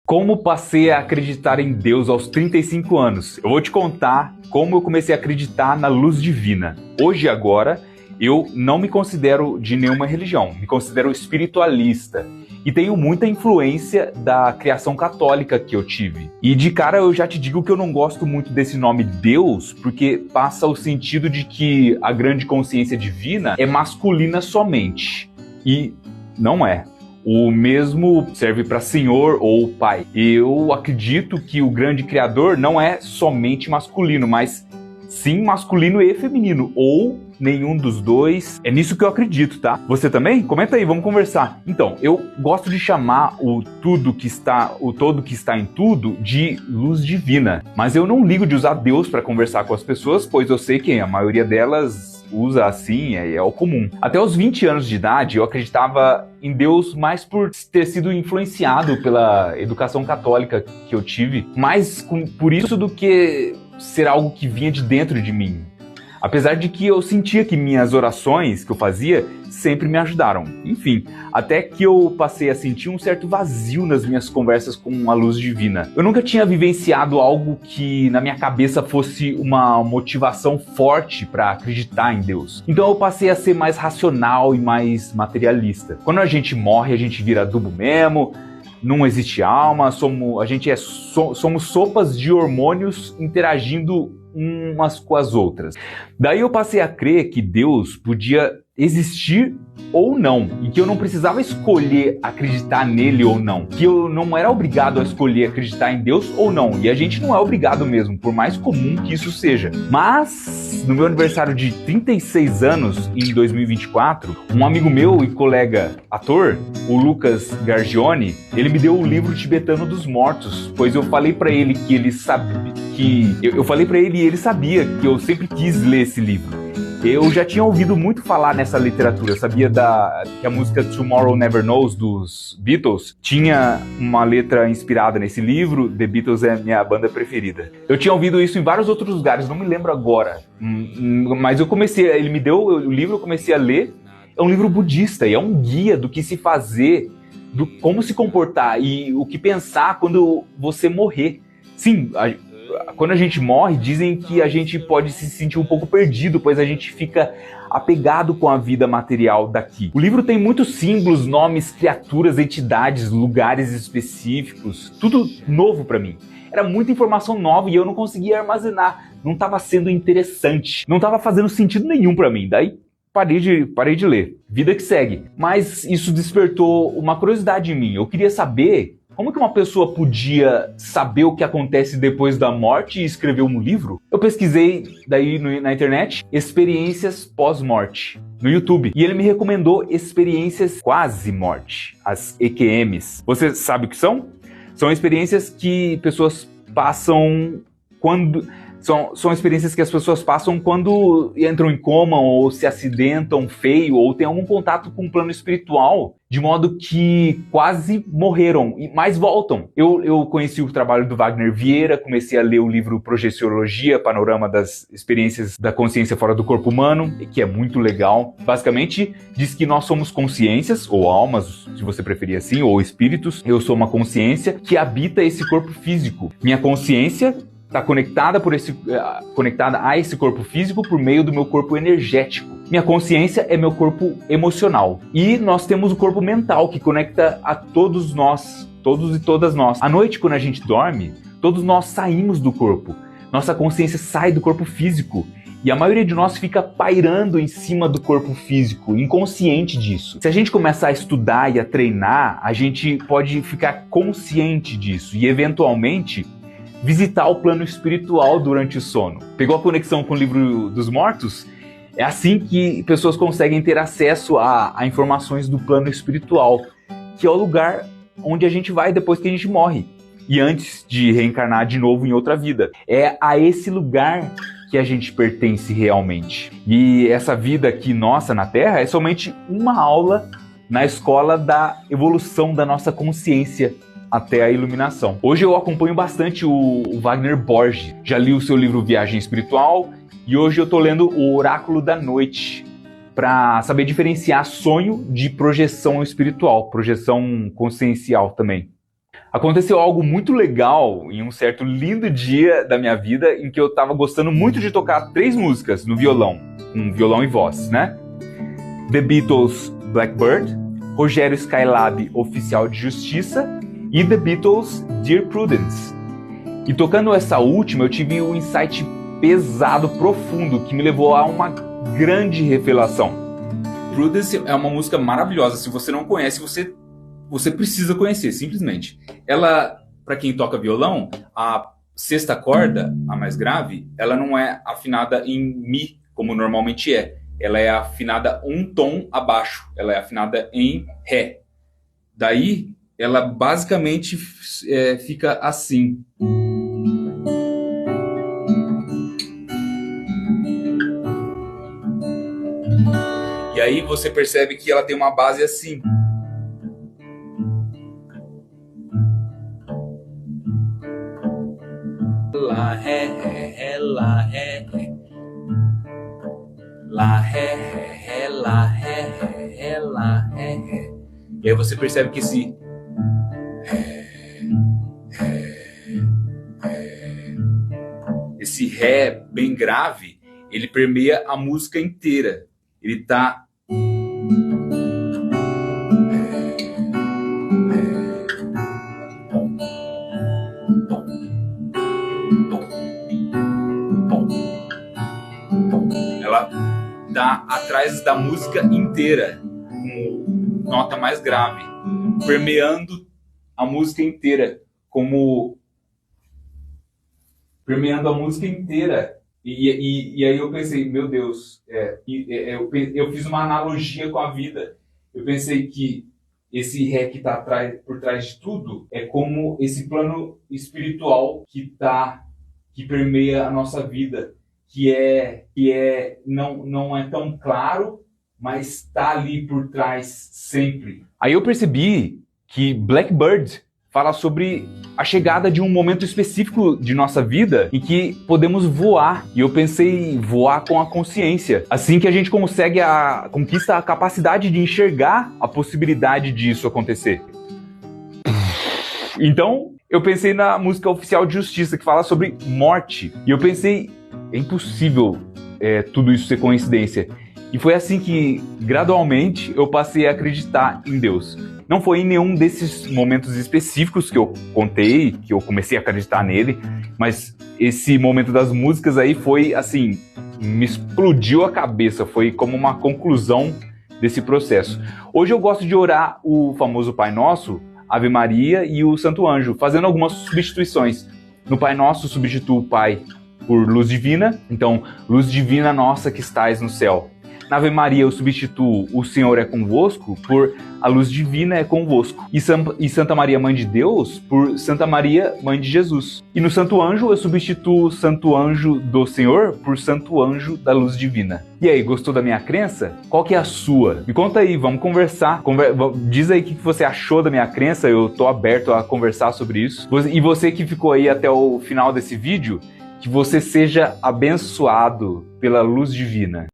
Como passei a acreditar em Deus aos 35 anos? Eu vou te contar como eu comecei a acreditar na luz divina. Hoje e agora, eu não me considero de nenhuma religião, me considero espiritualista. E tenho muita influência da criação católica que eu tive. E de cara eu já te digo que eu não gosto muito desse nome Deus, porque passa o sentido de que a grande consciência divina é masculina somente. E não é. O mesmo serve para Senhor ou Pai. Eu acredito que o grande Criador não é somente masculino, mas sim masculino e feminino, ou nenhum dos dois. É nisso que eu acredito, tá? Você também? Comenta aí, vamos conversar. Então, eu gosto de chamar o todo que está em tudo de luz divina, mas eu não ligo de usar Deus para conversar com as pessoas, pois eu sei que a maioria delas usa assim, é o comum. Até os 20 anos de idade, eu acreditava em Deus mais por ter sido influenciado pela educação católica que eu tive, mais por isso do que ser algo que vinha de dentro de mim. Apesar de que eu sentia que minhas orações que eu fazia sempre me ajudaram. Enfim, até que eu passei a sentir um certo vazio nas minhas conversas com a luz divina. Eu nunca tinha vivenciado algo que na minha cabeça fosse uma motivação forte para acreditar em Deus. Então eu passei a ser mais racional e mais materialista. Quando a gente morre, a gente vira adubo mesmo, não existe alma, somos sopas de hormônios interagindo umas com as outras. Daí eu passei a crer que Deus podia existir ou não, e que eu não precisava escolher acreditar nele ou não, que eu não era obrigado a escolher acreditar em Deus ou não, e a gente não é obrigado mesmo, por mais comum que isso seja. Mas no meu aniversário de 36 anos, em 2024, um amigo meu e colega ator, o Lucas Gargione, ele me deu o livro tibetano dos mortos, pois eu falei para ele que ele sabia e ele sabia que eu sempre quis ler esse livro. Eu já tinha ouvido muito falar nessa literatura, sabia que a música Tomorrow Never Knows dos Beatles tinha uma letra inspirada nesse livro. The Beatles é a minha banda preferida. Eu tinha ouvido isso em vários outros lugares, não me lembro agora, mas ele me deu o livro, eu comecei a ler. É um livro budista e é um guia do que se fazer, do como se comportar e o que pensar quando você morrer. Sim, quando a gente morre, dizem que a gente pode se sentir um pouco perdido, pois a gente fica apegado com a vida material daqui. O livro tem muitos símbolos, nomes, criaturas, entidades, lugares específicos, tudo novo para mim. Era muita informação nova e eu não conseguia armazenar, não estava sendo interessante, não estava fazendo sentido nenhum para mim. Daí parei de ler, vida que segue. Mas isso despertou uma curiosidade em mim, eu queria saber como que uma pessoa podia saber o que acontece depois da morte e escrever um livro? Eu pesquisei daí na internet experiências pós-morte no YouTube e ele me recomendou experiências quase-morte, as EQMs. Você sabe o que são? São experiências que pessoas passam quando... São experiências que as pessoas passam quando entram em coma ou se acidentam feio ou têm algum contato com o plano espiritual, de modo que quase morreram, mas voltam. Eu conheci o trabalho do Wagner Vieira, comecei a ler o livro Projeciologia, Panorama das Experiências da Consciência Fora do Corpo Humano, que é muito legal. Basicamente, diz que nós somos consciências, ou almas, se você preferir assim, ou espíritos. Eu sou uma consciência que habita esse corpo físico. Minha consciência está conectada a esse corpo físico por meio do meu corpo energético. Minha consciência é meu corpo emocional. E nós temos o corpo mental, que conecta a todos nós, todos e todas nós. À noite, quando a gente dorme, todos nós saímos do corpo. Nossa consciência sai do corpo físico. E a maioria de nós fica pairando em cima do corpo físico, inconsciente disso. Se a gente começar a estudar e a treinar, a gente pode ficar consciente disso e, eventualmente, visitar o plano espiritual durante o sono. Pegou a conexão com o livro dos mortos? É assim que pessoas conseguem ter acesso a informações do plano espiritual, que é o lugar onde a gente vai depois que a gente morre e antes de reencarnar de novo em outra vida. É a esse lugar que a gente pertence realmente. E essa vida aqui nossa na Terra é somente uma aula na escola da evolução da nossa consciência até a iluminação. Hoje eu acompanho bastante o Wagner Borges. Já li o seu livro Viagem Espiritual e hoje eu tô lendo o Oráculo da Noite para saber diferenciar sonho de projeção espiritual, projeção consciencial também. Aconteceu algo muito legal em um certo lindo dia da minha vida em que eu estava gostando muito de tocar 3 músicas no violão, com violão e voz, né? The Beatles, Blackbird, Rogério Skylab, Oficial de Justiça e The Beatles, Dear Prudence. E tocando essa última, eu tive um insight pesado, profundo, que me levou a uma grande revelação. Prudence é uma música maravilhosa. Se você não conhece, você precisa conhecer, simplesmente. Ela, para quem toca violão, a sexta corda, a mais grave, ela não é afinada em Mi, como normalmente é. Ela é afinada um tom abaixo. Ela é afinada em Ré. Daí, ela basicamente fica assim. E aí você percebe que ela tem uma base assim. Lá, ré, ré, ré, lá, ré, ré. Lá, ré, ré, ré, lá, ré, ré, ré, lá, ré, ré. E aí você percebe que esse ré bem grave, ele permeia a música inteira. Ele tá ela tá atrás da música inteira, com nota mais grave, permeando a música inteira, permeando a música inteira. E aí eu pensei, meu Deus, eu fiz uma analogia com a vida. Eu pensei que esse ré que está por trás de tudo é como esse plano espiritual que permeia a nossa vida, que não é tão claro, mas está ali por trás sempre. Aí eu percebi que Blackbird fala sobre a chegada de um momento específico de nossa vida em que podemos voar. E eu pensei voar com a consciência. Assim que a gente conquista a capacidade de enxergar a possibilidade disso acontecer. Então, eu pensei na música Oficial de Justiça, que fala sobre morte. E eu pensei, é impossível tudo isso ser coincidência. E foi assim que, gradualmente, eu passei a acreditar em Deus. Não foi em nenhum desses momentos específicos que eu contei, que eu comecei a acreditar nele, mas esse momento das músicas aí foi, assim, me explodiu a cabeça, foi como uma conclusão desse processo. Hoje eu gosto de orar o famoso Pai Nosso, Ave Maria e o Santo Anjo, fazendo algumas substituições. No Pai Nosso, substituo o Pai por luz divina, então, luz divina nossa que estais no céu. Na Ave Maria eu substituo o Senhor é convosco por a luz divina é convosco. E Santa Maria, Mãe de Deus, por Santa Maria, Mãe de Jesus. E no Santo Anjo eu substituo o Santo Anjo do Senhor por Santo Anjo da luz divina. E aí, gostou da minha crença? Qual que é a sua? Me conta aí, vamos conversar. Diz aí o que você achou da minha crença, eu tô aberto a conversar sobre isso. E você que ficou aí até o final desse vídeo, que você seja abençoado pela luz divina.